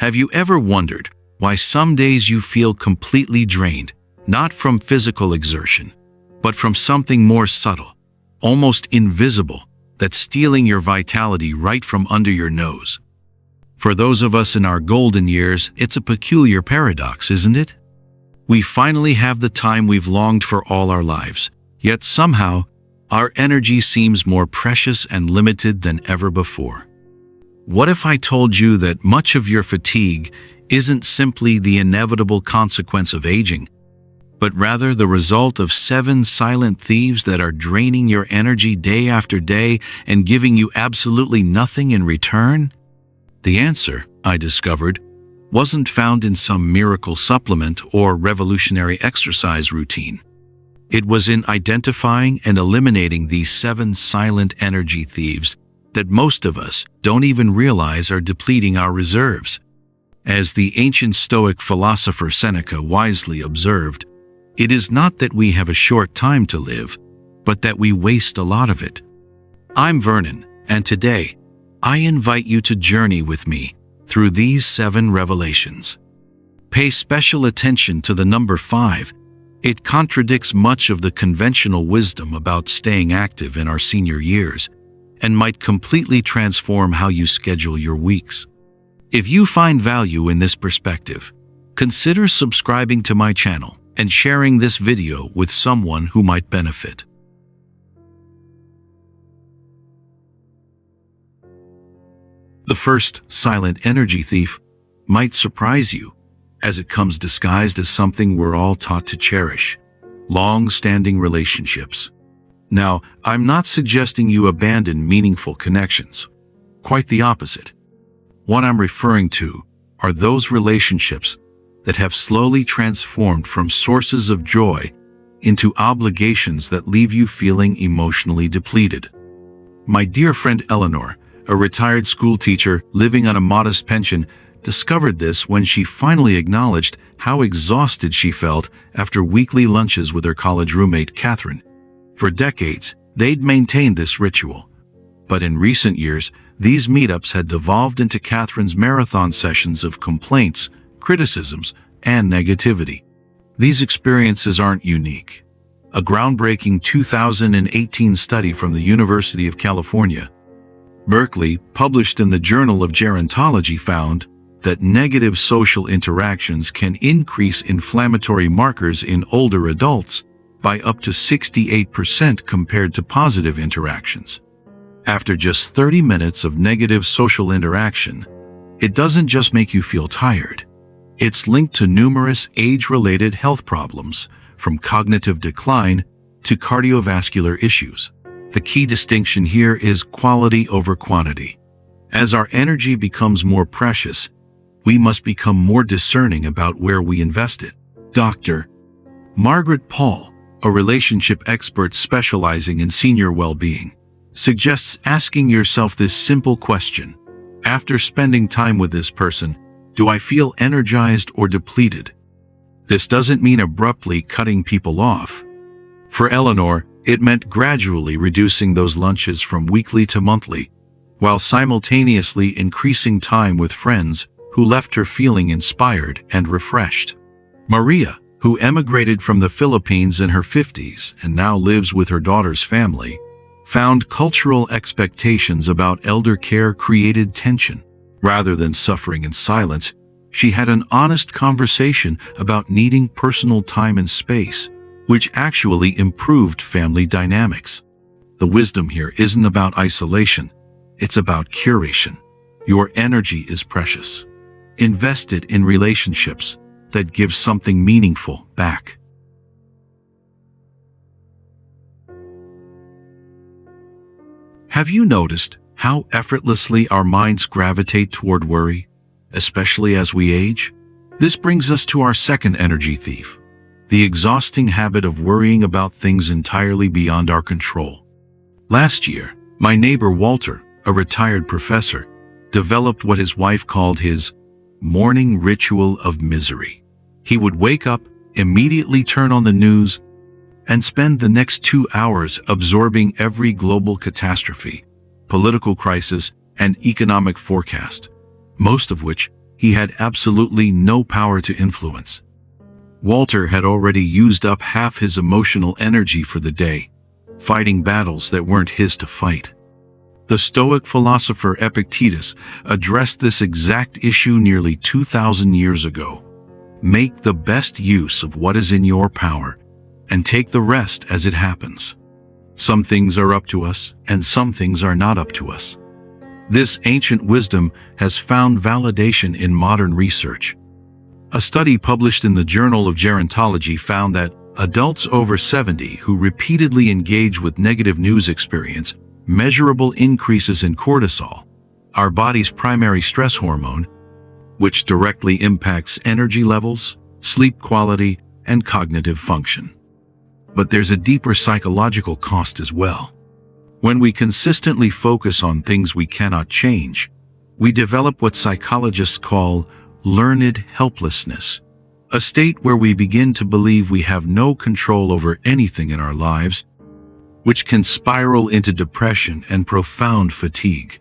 Have you ever wondered why some days you feel completely drained, not from physical exertion, but from something more subtle, almost invisible, that's stealing your vitality right from under your nose? For those of us in our golden years, it's a peculiar paradox, isn't it? We finally have the time we've longed for all our lives, yet somehow, our energy seems more precious and limited than ever before. What if I told you that much of your fatigue isn't simply the inevitable consequence of aging, but rather the result of 7 silent thieves that are draining your energy day after day and giving you absolutely nothing in return? The answer, I discovered, wasn't found in some miracle supplement or revolutionary exercise routine. It was in identifying and eliminating these 7 silent energy thieves that most of us don't even realize are depleting our reserves. As the ancient Stoic philosopher Seneca wisely observed, it is not that we have a short time to live, but that we waste a lot of it. I'm Vernon, and today, I invite you to journey with me through these 7 revelations. Pay special attention to the number 5. It contradicts much of the conventional wisdom about staying active in our senior years, and might completely transform how you schedule your weeks. If you find value in this perspective, consider subscribing to my channel and sharing this video with someone who might benefit. The first silent energy thief might surprise you, as it comes disguised as something we're all taught to cherish: long-standing relationships. Now, I'm not suggesting you abandon meaningful connections. Quite the opposite. What I'm referring to are those relationships that have slowly transformed from sources of joy into obligations that leave you feeling emotionally depleted. My dear friend Eleanor, a retired school teacher living on a modest pension, discovered this when she finally acknowledged how exhausted she felt after weekly lunches with her college roommate Catherine. For decades, they'd maintained this ritual. But in recent years, these meetups had devolved into Catherine's marathon sessions of complaints, criticisms, and negativity. These experiences aren't unique. A groundbreaking 2018 study from the University of California, Berkeley, published in the Journal of Gerontology, found that negative social interactions can increase inflammatory markers in older adults by up to 68% compared to positive interactions. After just 30 minutes of negative social interaction, it doesn't just make you feel tired. It's linked to numerous age-related health problems, from cognitive decline to cardiovascular issues. The key distinction here is quality over quantity. As our energy becomes more precious, we must become more discerning about where we invest it. Dr. Margaret Paul, a relationship expert specializing in senior well-being, suggests asking yourself this simple question: after spending time with this person, do I feel energized or depleted? This doesn't mean abruptly cutting people off. For Eleanor, it meant gradually reducing those lunches from weekly to monthly, while simultaneously increasing time with friends who left her feeling inspired and refreshed. Maria, who emigrated from the Philippines in her 50s and now lives with her daughter's family, found cultural expectations about elder care created tension. Rather than suffering in silence, she had an honest conversation about needing personal time and space, which actually improved family dynamics. The wisdom here isn't about isolation, it's about curation. Your energy is precious. Invest it in relationships that give something meaningful back. Have you noticed how effortlessly our minds gravitate toward worry, especially as we age? This brings us to our second energy thief, the exhausting habit of worrying about things entirely beyond our control. Last year, my neighbor Walter, a retired professor, developed what his wife called his morning ritual of misery. He would wake up, immediately turn on the news, and spend the next 2 hours absorbing every global catastrophe, political crisis, and economic forecast, most of which he had absolutely no power to influence. Walter had already used up half his emotional energy for the day, fighting battles that weren't his to fight. The Stoic philosopher Epictetus addressed this exact issue nearly 2,000 years ago. Make the best use of what is in your power, and take the rest as it happens. Some things are up to us, and some things are not up to us. This ancient wisdom has found validation in modern research. A study published in the Journal of Gerontology found that adults over 70 who repeatedly engage with negative news experience measurable increases in cortisol, our body's primary stress hormone, which directly impacts energy levels, sleep quality, and cognitive function. But there's a deeper psychological cost as well. When we consistently focus on things we cannot change, we develop what psychologists call learned helplessness, a state where we begin to believe we have no control over anything in our lives, which can spiral into depression and profound fatigue.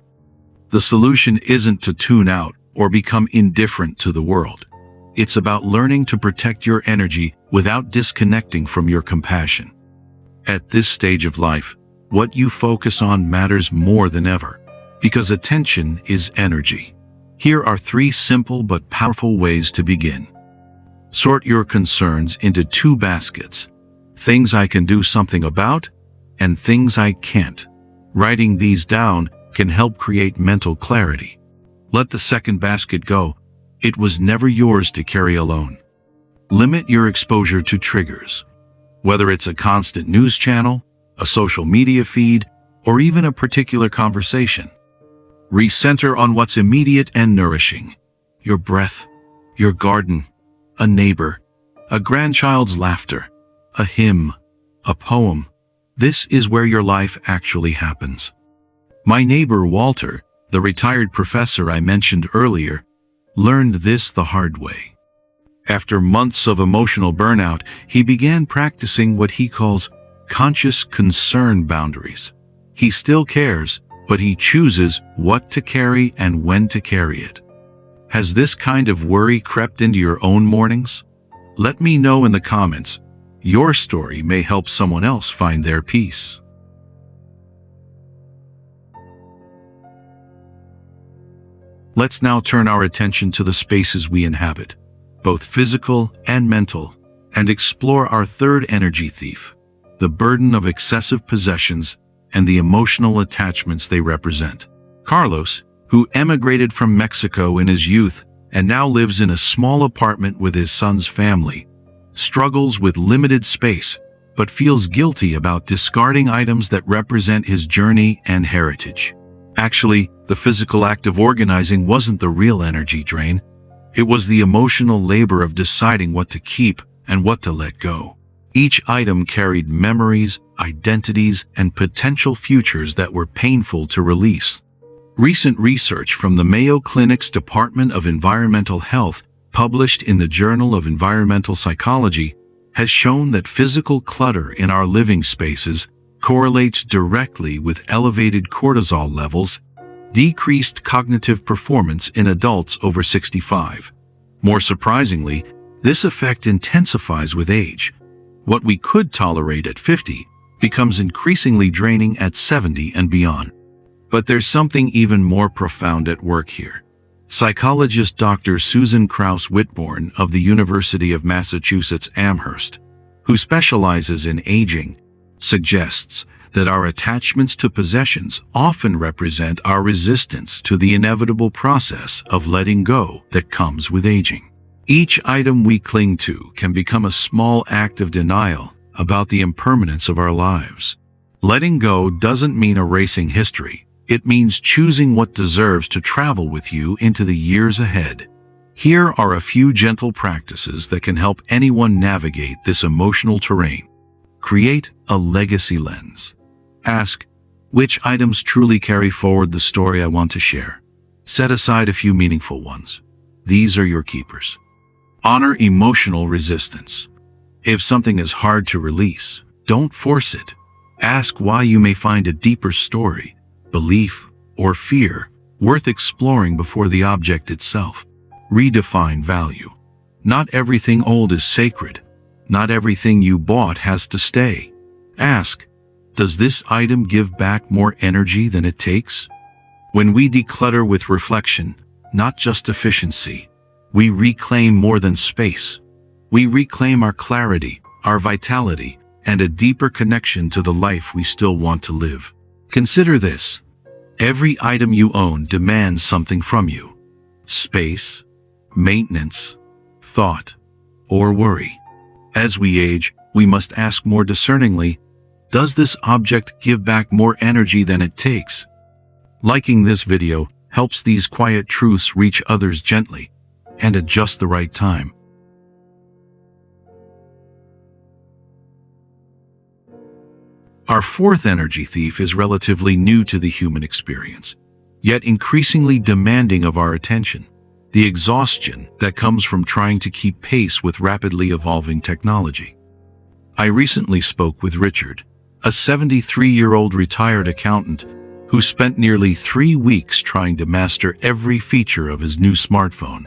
The solution isn't to tune out or become indifferent to the world. It's about learning to protect your energy without disconnecting from your compassion. At this stage of life, what you focus on matters more than ever, because attention is energy. Here are 3 simple but powerful ways to begin. Sort your concerns into 2 baskets: things I can do something about, and things I can't. Writing these down can help create mental clarity. Let the second basket go. It was never yours to carry alone. Limit your exposure to triggers. Whether it's a constant news channel, a social media feed, or even a particular conversation. Recenter on what's immediate and nourishing. Your breath, your garden, a neighbor, a grandchild's laughter, a hymn, a poem. This is where your life actually happens. My neighbor Walter, the retired professor I mentioned earlier, learned this the hard way. After months of emotional burnout, he began practicing what he calls conscious concern boundaries. He still cares, but he chooses what to carry and when to carry it. Has this kind of worry crept into your own mornings? Let me know in the comments. Your story may help someone else find their peace. Let's now turn our attention to the spaces we inhabit, both physical and mental, and explore our third energy thief, the burden of excessive possessions and the emotional attachments they represent. Carlos, who emigrated from Mexico in his youth and now lives in a small apartment with his son's family, struggles with limited space but feels guilty about discarding items that represent his journey and heritage. Actually, the physical act of organizing wasn't the real energy drain. It was the emotional labor of deciding what to keep and what to let go. Each item carried memories, identities, and potential futures that were painful to release. Recent research from the Mayo Clinic's Department of Environmental Health, published in the Journal of Environmental Psychology, has shown that physical clutter in our living spaces correlates directly with elevated cortisol levels, decreased cognitive performance in adults over 65. More surprisingly, this effect intensifies with age. What we could tolerate at 50 becomes increasingly draining at 70 and beyond. But there's something even more profound at work here. Psychologist Dr. Susan Krauss Whitbourne of the University of Massachusetts Amherst, who specializes in aging, suggests that our attachments to possessions often represent our resistance to the inevitable process of letting go that comes with aging. Each item we cling to can become a small act of denial about the impermanence of our lives. Letting go doesn't mean erasing history. It means choosing what deserves to travel with you into the years ahead. Here are a few gentle practices that can help anyone navigate this emotional terrain. Create a legacy lens. Ask, which items truly carry forward the story I want to share? Set aside a few meaningful ones. These are your keepers. Honor emotional resistance. If something is hard to release, don't force it. Ask why. You may find a deeper story, belief, or fear worth exploring before the object itself. Redefine value. Not everything old is sacred. Not everything you bought has to stay. Ask, does this item give back more energy than it takes? When we declutter with reflection, not just efficiency, we reclaim more than space. We reclaim our clarity, our vitality, and a deeper connection to the life we still want to live. Consider this. Every item you own demands something from you. Space, maintenance, thought, or worry. As we age, we must ask more discerningly, does this object give back more energy than it takes? Liking this video helps these quiet truths reach others gently and at just the right time. Our fourth energy thief is relatively new to the human experience, yet increasingly demanding of our attention: the exhaustion that comes from trying to keep pace with rapidly evolving technology. I recently spoke with Richard, a 73-year-old retired accountant who spent nearly 3 weeks trying to master every feature of his new smartphone.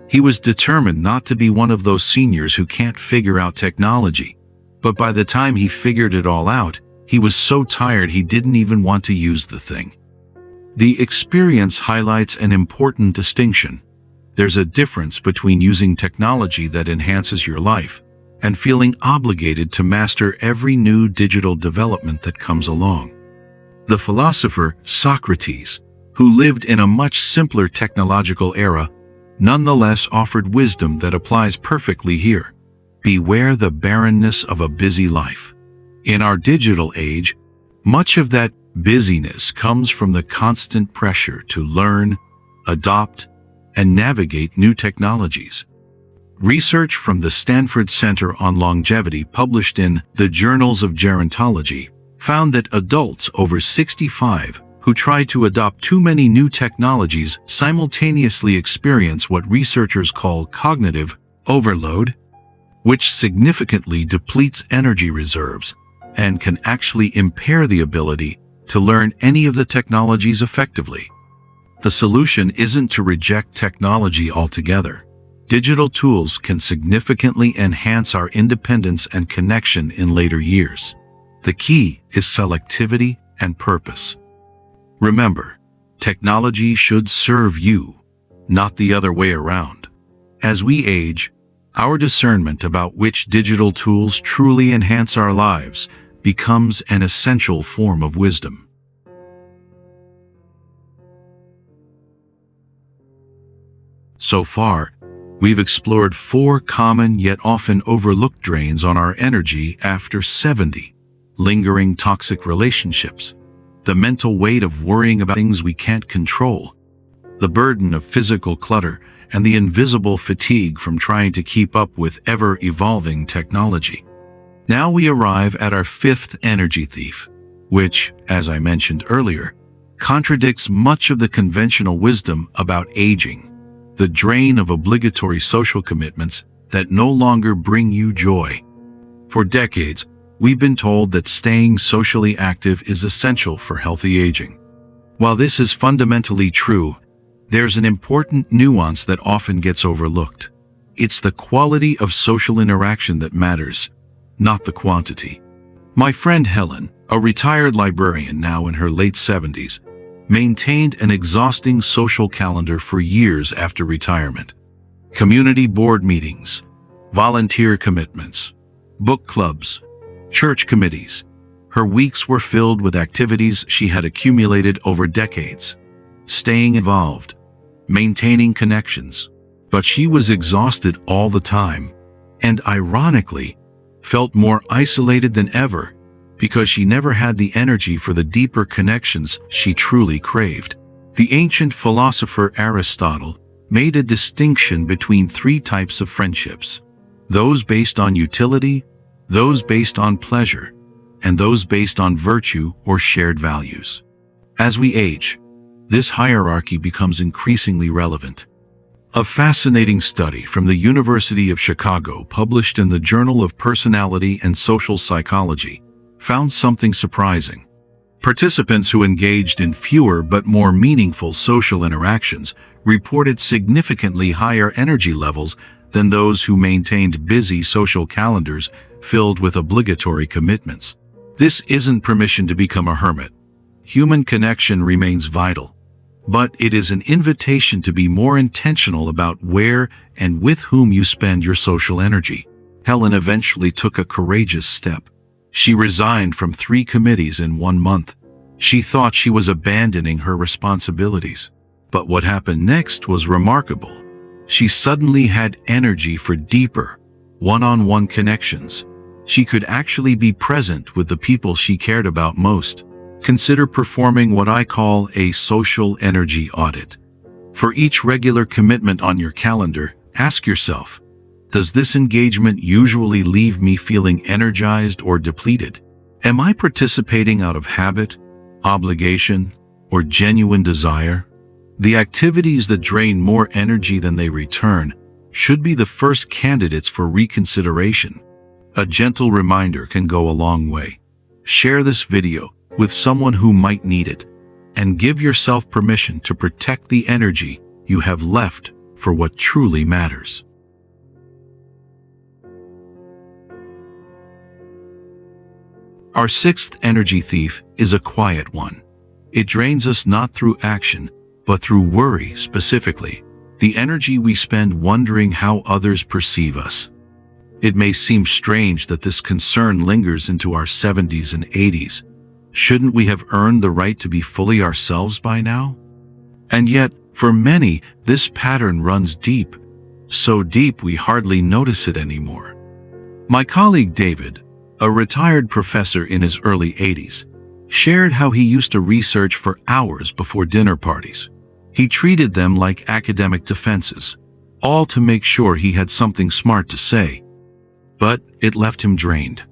He was determined not to be one of those seniors who can't figure out technology, but by the time he figured it all out, he was so tired he didn't even want to use the thing. The experience highlights an important distinction. There's a difference between using technology that enhances your life and feeling obligated to master every new digital development that comes along. The philosopher Socrates, who lived in a much simpler technological era, nonetheless offered wisdom that applies perfectly here. Beware the barrenness of a busy life. In our digital age, much of that busyness comes from the constant pressure to learn, adopt, and navigate new technologies. Research from the Stanford Center on Longevity, published in the Journals of Gerontology, found that adults over 65 who try to adopt too many new technologies simultaneously experience what researchers call cognitive overload, which significantly depletes energy reserves and can actually impair the ability to learn any of the technologies effectively. The solution isn't to reject technology altogether. Digital tools can significantly enhance our independence and connection in later years. The key is selectivity and purpose. Remember, technology should serve you, not the other way around. As we age, our discernment about which digital tools truly enhance our lives becomes an essential form of wisdom. So far, we've explored 4 common yet often overlooked drains on our energy after 70. Lingering toxic relationships, the mental weight of worrying about things we can't control, the burden of physical clutter, and the invisible fatigue from trying to keep up with ever-evolving technology. Now we arrive at our 5th energy thief, which, as I mentioned earlier, contradicts much of the conventional wisdom about aging: the drain of obligatory social commitments that no longer bring you joy. For decades, we've been told that staying socially active is essential for healthy aging. While this is fundamentally true, there's an important nuance that often gets overlooked. It's the quality of social interaction that matters, not the quantity. My friend Helen, a retired librarian now in her late 70s, maintained an exhausting social calendar for years after retirement. Community board meetings, volunteer commitments, book clubs, church committees. Her weeks were filled with activities she had accumulated over decades. Staying involved, maintaining connections. But she was exhausted all the time, and ironically, felt more isolated than ever because she never had the energy for the deeper connections she truly craved. The ancient philosopher Aristotle made a distinction between 3 types of friendships: those based on utility, those based on pleasure, and those based on virtue or shared values. As we age, this hierarchy becomes increasingly relevant. A fascinating study from the University of Chicago, published in the Journal of Personality and Social Psychology, found something surprising. Participants who engaged in fewer but more meaningful social interactions reported significantly higher energy levels than those who maintained busy social calendars filled with obligatory commitments. This isn't permission to become a hermit. Human connection remains vital, but it is an invitation to be more intentional about where and with whom you spend your social energy. Helen eventually took a courageous step. She resigned from 3 committees in 1 month. She thought she was abandoning her responsibilities. But what happened next was remarkable. She suddenly had energy for deeper, one-on-one connections. She could actually be present with the people she cared about most. Consider performing what I call a social energy audit. For each regular commitment on your calendar, ask yourself, does this engagement usually leave me feeling energized or depleted? Am I participating out of habit, obligation, or genuine desire? The activities that drain more energy than they return should be the first candidates for reconsideration. A gentle reminder can go a long way. Share this video with someone who might need it, and give yourself permission to protect the energy you have left for what truly matters. Our 6th energy thief is a quiet one. It drains us not through action, but through worry specifically, the energy we spend wondering how others perceive us. It may seem strange that this concern lingers into our 70s and 80s. Shouldn't we have earned the right to be fully ourselves by now? And yet, for many, this pattern runs deep, so deep we hardly notice it anymore. My colleague David, a retired professor in his early 80s, shared how he used to research for hours before dinner parties. He treated them like academic defenses, all to make sure he had something smart to say. But it left him drained.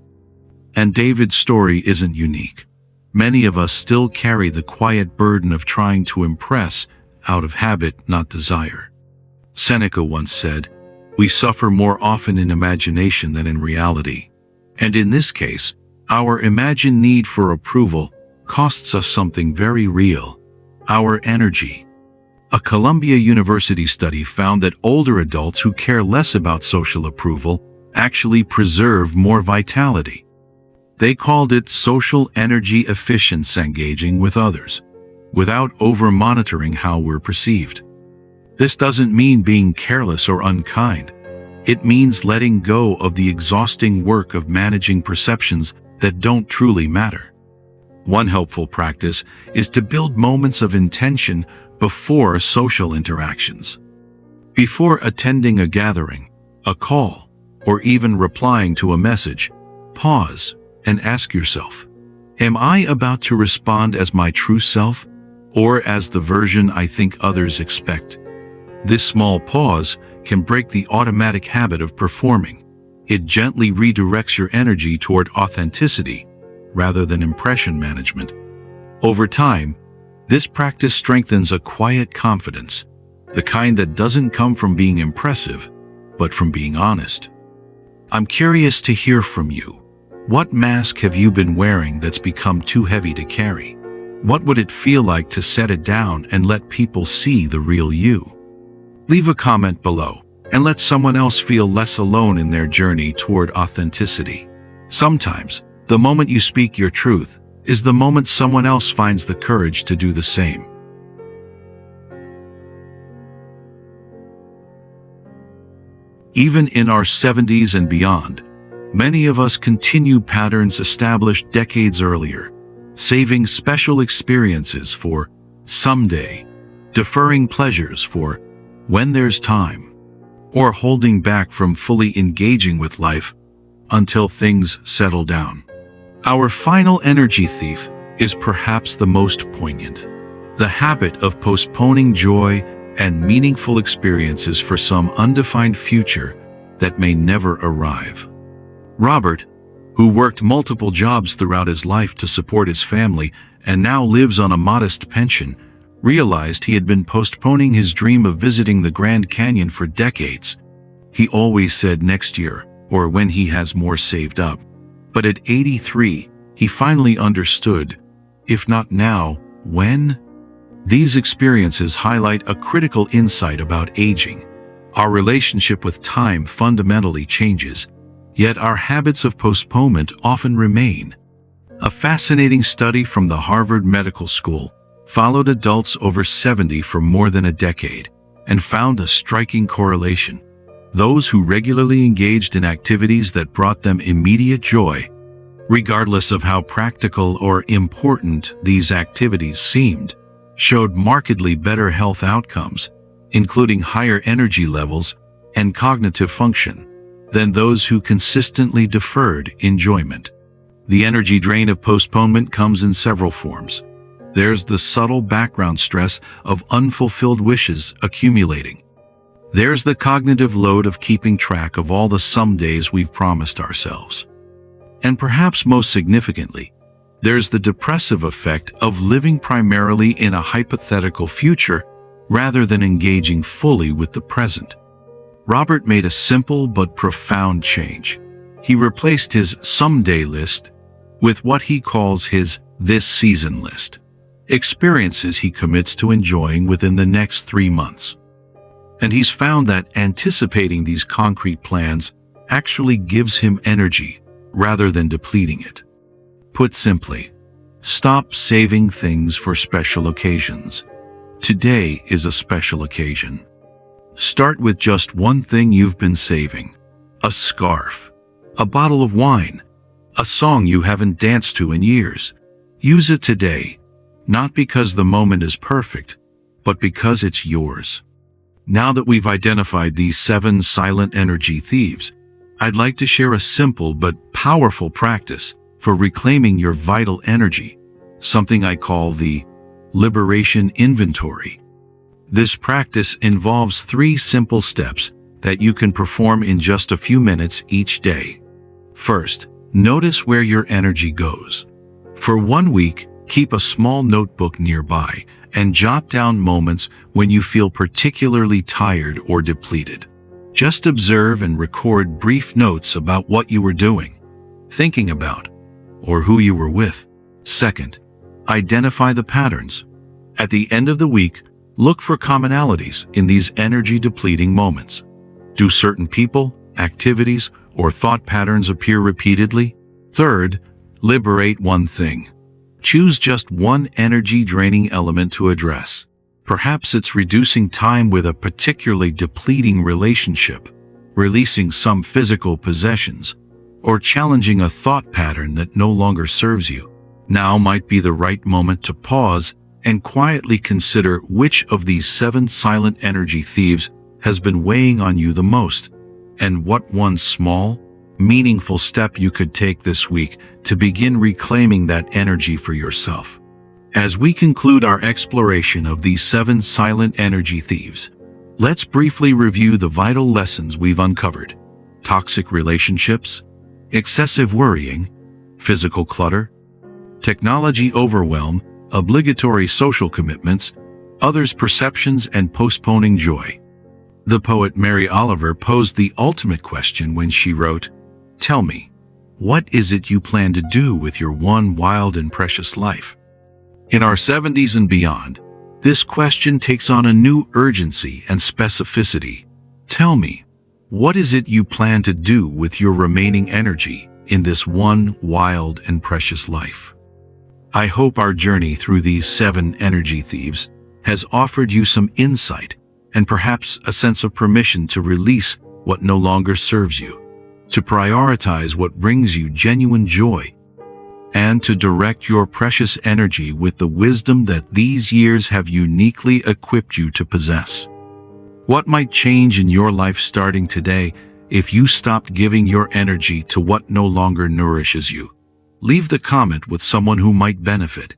And David's story isn't unique. Many of us still carry the quiet burden of trying to impress out of habit, not desire. Seneca once said, "We suffer more often in imagination than in reality." And in this case, our imagined need for approval costs us something very real: our energy. A Columbia University study found that older adults who care less about social approval actually preserve more vitality. They called it social energy efficiency, engaging with others, without over-monitoring how we're perceived. This doesn't mean being careless or unkind. It means letting go of the exhausting work of managing perceptions that don't truly matter. One helpful practice is to build moments of intention before social interactions. Before attending a gathering, a call, or even replying to a message, pause and ask yourself, am I about to respond as my true self, or as the version I think others expect? This small pause can break the automatic habit of performing. It gently redirects your energy toward authenticity rather than impression management. Over time, this practice strengthens a quiet confidence, the kind that doesn't come from being impressive, but from being honest. I'm curious to hear from you. What mask have you been wearing that's become too heavy to carry? What would it feel like to set it down and let people see the real you? Leave a comment below and let someone else feel less alone in their journey toward authenticity. Sometimes, the moment you speak your truth is the moment someone else finds the courage to do the same. Even in our 70s and beyond, many of us continue patterns established decades earlier, saving special experiences for someday, deferring pleasures for when there's time, or holding back from fully engaging with life until things settle down. Our final energy thief is perhaps the most poignant: the habit of postponing joy and meaningful experiences for some undefined future that may never arrive. Robert, who worked multiple jobs throughout his life to support his family and now lives on a modest pension, realized he had been postponing his dream of visiting the Grand Canyon for decades. He always said next year, or when he has more saved up. But at 83, he finally understood. If not now, when? These experiences highlight a critical insight about aging. Our relationship with time fundamentally changes, yet our habits of postponement often remain. A fascinating study from the Harvard Medical School followed adults over 70 for more than a decade and found a striking correlation. Those who regularly engaged in activities that brought them immediate joy, regardless of how practical or important these activities seemed, showed markedly better health outcomes, including higher energy levels and cognitive function, than those who consistently deferred enjoyment. The energy drain of postponement comes in several forms. There's the subtle background stress of unfulfilled wishes accumulating. There's the cognitive load of keeping track of all the somedays we've promised ourselves. And perhaps most significantly, there's the depressive effect of living primarily in a hypothetical future rather than engaging fully with the present. Robert made a simple but profound change. He replaced his someday list with what he calls his this season list, experiences he commits to enjoying within the next 3 months. And he's found that anticipating these concrete plans actually gives him energy rather than depleting it. Put simply, stop saving things for special occasions. Today is a special occasion. Start with just one thing you've been saving: a scarf, a bottle of wine, a song you haven't danced to in years. Use it today, not because the moment is perfect, but because it's yours. Now that we've identified these 7 silent energy thieves, I'd like to share a simple but powerful practice for reclaiming your vital energy, something I call the liberation inventory. This practice involves 3 simple steps that you can perform in just a few minutes each day. First, notice where your energy goes. For 1 week, keep a small notebook nearby and jot down moments when you feel particularly tired or depleted. Just observe and record brief notes about what you were doing, thinking about, or who you were with. Second, identify the patterns. At the end of the week, look for commonalities in these energy-depleting moments. Do certain people, activities, or thought patterns appear repeatedly? Third, liberate one thing. Choose just one energy-draining element to address. Perhaps it's reducing time with a particularly depleting relationship, releasing some physical possessions, or challenging a thought pattern that no longer serves you. Now might be the right moment to pause and quietly consider which of these 7 silent energy thieves has been weighing on you the most, and what one small, meaningful step you could take this week to begin reclaiming that energy for yourself. As we conclude our exploration of these 7 silent energy thieves, let's briefly review the vital lessons we've uncovered. Toxic relationships, excessive worrying, physical clutter, technology overwhelm, obligatory social commitments, others' perceptions, and postponing joy. The poet Mary Oliver posed the ultimate question when she wrote, "Tell me, what is it you plan to do with your one wild and precious life?" In our 70s and beyond, this question takes on a new urgency and specificity. Tell me, what is it you plan to do with your remaining energy in this one wild and precious life? I hope our journey through these 7 energy thieves has offered you some insight and perhaps a sense of permission to release what no longer serves you, to prioritize what brings you genuine joy, and to direct your precious energy with the wisdom that these years have uniquely equipped you to possess. What might change in your life starting today if you stopped giving your energy to what no longer nourishes you? Leave the comment with someone who might benefit.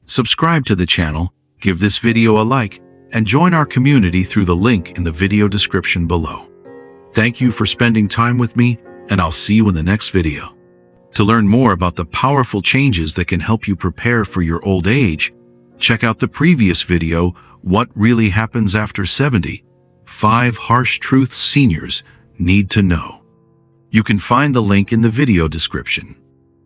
Subscribe to the channel, give this video a like, and join our community through the link in the video description below. Thank you for spending time with me, and I'll see you in the next video. To learn more about the powerful changes that can help you prepare for your old age, check out the previous video, What Really Happens After 70? 5 Harsh Truths Seniors Need to Know. You can find the link in the video description.